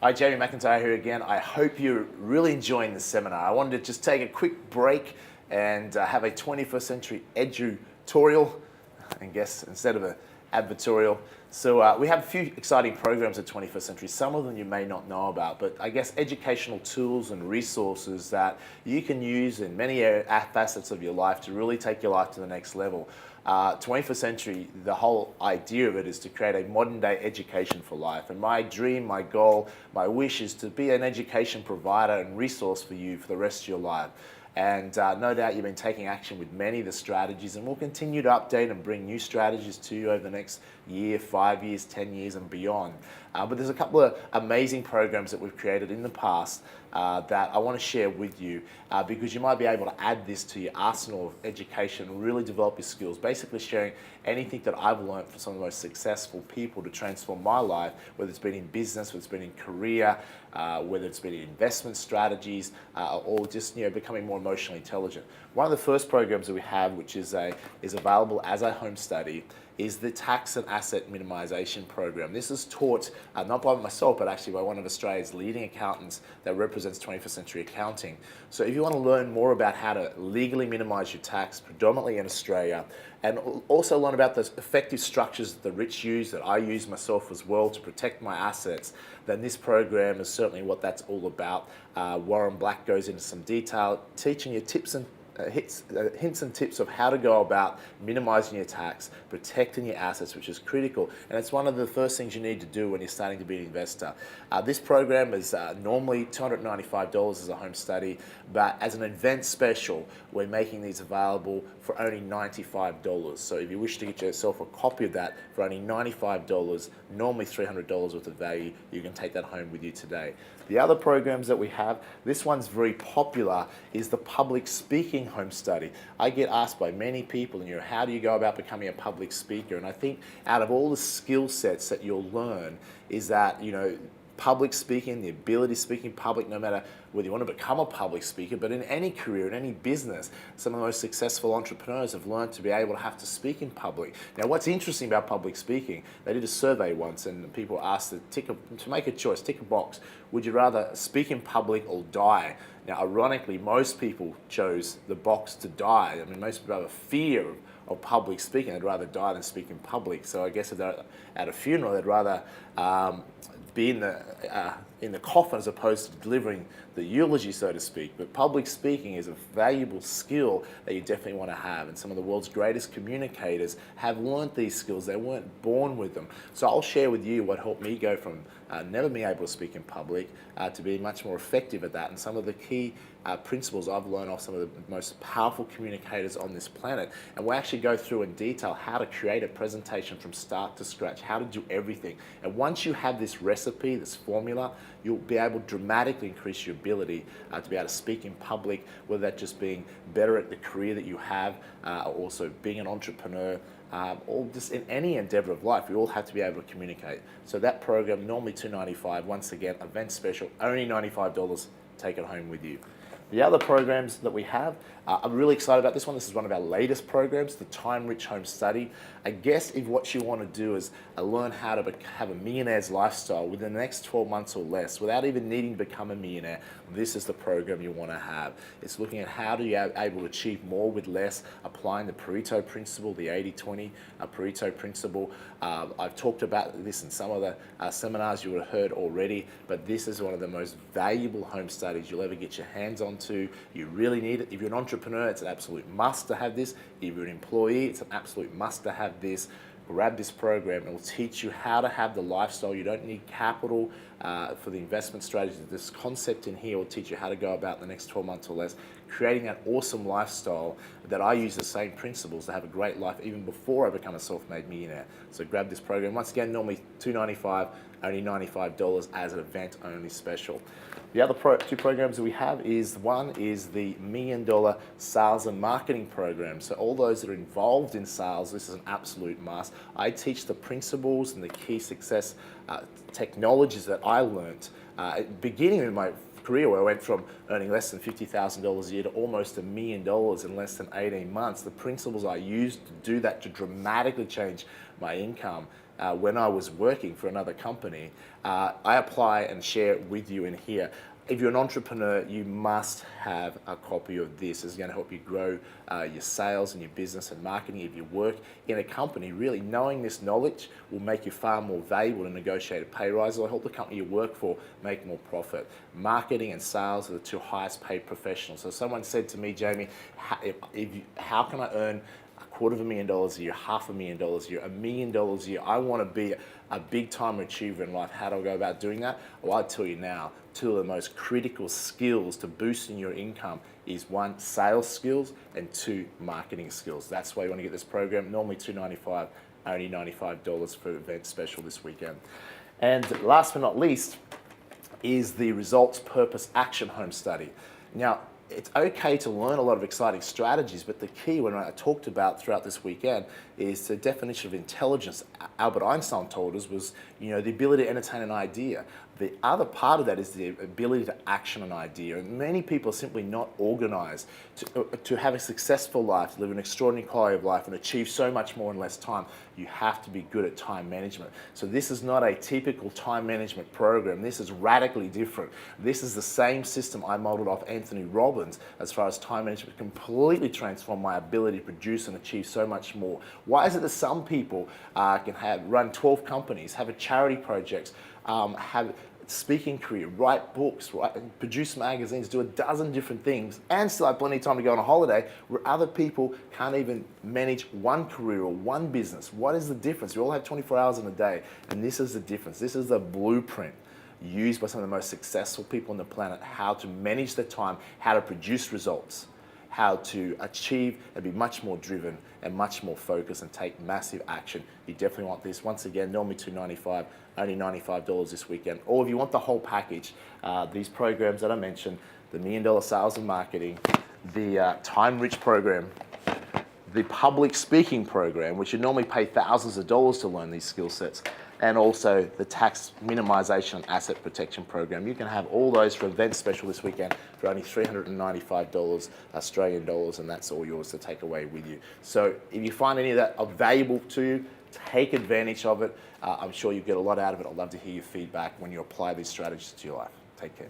Hi, Jamie Mcintyre here again. I hope you're really enjoying this seminar. I wanted to just take a quick break and have a 21st century edutorial, I guess, instead of an advertorial. So we have a few exciting programs at 21st Century. Some of them you may not know about, but I guess educational tools and resources that you can use in many facets of your life to really take your life to the next level. 21st Century, the whole idea of it is to create a modern day education for life. And my dream, my goal, my wish is to be an education provider and resource for you for the rest of your life. And no doubt you've been taking action with many of the strategies, and we'll continue to update and bring new strategies to you over the next year, 5 years, 10 years and beyond. But there's a couple of amazing programs that we've created in the past that I want to share with you because you might be able to add this to your arsenal of education and really develop your skills. Basically sharing anything that I've learned from some of the most successful people to transform my life, whether it's been in business, whether it's been in career, whether it's been in investment strategies, or just becoming more emotionally intelligent. One of the first programs that we have, which is available as a home study, is the tax and asset minimization program. This is taught not by myself, but actually by one of Australia's leading accountants that represents 21st century accounting. So if you want to learn more about how to legally minimize your tax, predominantly in Australia, and also learn about the effective structures that the rich use, that I use myself as well to protect my assets, then this program is certainly what that's all about. Warren Black goes into some detail, teaching you tips and hints and tips of how to go about minimizing your tax, protecting your assets, which is critical. And it's one of the first things you need to do when you're starting to be an investor. This program is normally $295 as a home study, but as an event special, we're making these available for only $95. So if you wish to get yourself a copy of that for only $95, normally $300 worth of value, you can take that home with you today. The other programs that we have, this one's very popular, is the public speaking home study. I get asked by many people, how do you go about becoming a public speaker? And I think out of all the skill sets that you'll learn is that, public speaking, the ability to speak in public, no matter whether you want to become a public speaker, but in any career, in any business, some of the most successful entrepreneurs have learned to be able to have to speak in public. Now, what's interesting about public speaking, they did a survey once and people asked to make a choice, tick a box. Would you rather speak in public or die? Now, ironically, most people chose the box to die. I mean, most people have a fear of public speaking. They'd rather die than speak in public. So I guess if they're at a funeral, they'd rather be in the coffin as opposed to delivering the eulogy, so to speak. But public speaking is a valuable skill that you definitely want to have. And some of the world's greatest communicators have learned these skills. They weren't born with them. So I'll share with you what helped me go from never being able to speak in public to be much more effective at that, and some of the key principles I've learned off some of the most powerful communicators on this planet. And we'll actually go through in detail how to create a presentation from start to scratch, how to do everything. And once you have this recipe, this formula, you'll be able to dramatically increase your ability to be able to speak in public, whether that just being better at the career that you have, or also being an entrepreneur, or just in any endeavor of life. We all have to be able to communicate. So that program, normally $295, once again, event special, only $95, take it home with you. The other programs that we have, I'm really excited about this one. This is one of our latest programs, the Time-Rich Home Study. I guess if what you want to do is learn how to have a millionaire's lifestyle within the next 12 months or less without even needing to become a millionaire, this is the program you want to have. It's looking at how do you able to achieve more with less, applying the Pareto principle, the 80-20 Pareto principle. I've talked about this in some of the seminars you would have heard already, but this is one of the most valuable home studies you'll ever get your hands onto. You really need it. If you're an entrepreneur, it's an absolute must to have this. If you're an employee, it's an absolute must to have this. Grab this program. It will teach you how to have the lifestyle. You don't need capital for the investment strategy. This concept in here will teach you how to go about the next 12 months or less, creating that awesome lifestyle that I use the same principles to have a great life even before I become a self-made millionaire. So grab this program. Once again, normally $295, only $95 as an event only special. The other two programs that we have is, one is the $1 Million Sales and Marketing Program. So all those that are involved in sales, this is an absolute must. I teach the principles and the key success technologies that I learned beginning in my career, where I went from earning less than $50,000 a year to almost $1 million in less than 18 months. The principles I used to do that to dramatically change my income when I was working for another company. I apply and share it with you in here. If you're an entrepreneur, you must have a copy of this. It's going to help you grow your sales and your business and marketing. If you work in a company, really knowing this knowledge will make you far more valuable to negotiate a pay rise. It'll help the company you work for make more profit. Marketing and sales are the two highest paid professionals. So someone said to me, Jamie, how can I earn $250,000 a year, $500,000 a year, $1 million a year? I want to be a big time achiever in life. How do I go about doing that? Well, I'll tell you now, two of the most critical skills to boosting your income is one, sales skills, and two, marketing skills. That's why you want to get this program. Normally $295, only $95 for event special this weekend. And last but not least is the results, purpose, action home study. Now, it's okay to learn a lot of exciting strategies, but the key, when I talked about throughout this weekend, is the definition of intelligence. Albert Einstein told us was, the ability to entertain an idea. The other part of that is the ability to action an idea. And many people are simply not organized to have a successful life, live an extraordinary quality of life, and achieve so much more in less time. You have to be good at time management. So this is not a typical time management program. This is radically different. This is the same system I modeled off Anthony Robbins as far as time management, completely transformed my ability to produce and achieve so much more. Why is it that some people can run 12 companies, have a charity projects, have a speaking career, write books, produce magazines, do a dozen different things, and still have plenty of time to go on a holiday, where other people can't even manage one career or one business? What is the difference? We all have 24 hours in a day, and this is the difference. This is the blueprint used by some of the most successful people on the planet, how to manage their time, how to produce results, how to achieve and be much more driven and much more focused and take massive action. You definitely want this. Once again, normally $295, only $95 this weekend. Or if you want the whole package, these programs that I mentioned, the $1 Million Sales and Marketing, the Time Rich program, the public speaking program, which you normally pay thousands of dollars to learn these skill sets, and also the tax minimization and asset protection program. You can have all those for event special this weekend for only $395 Australian dollars, and that's all yours to take away with you. So if you find any of that valuable to you, take advantage of it. I'm sure you get a lot out of it. I'd love to hear your feedback when you apply these strategies to your life. Take care.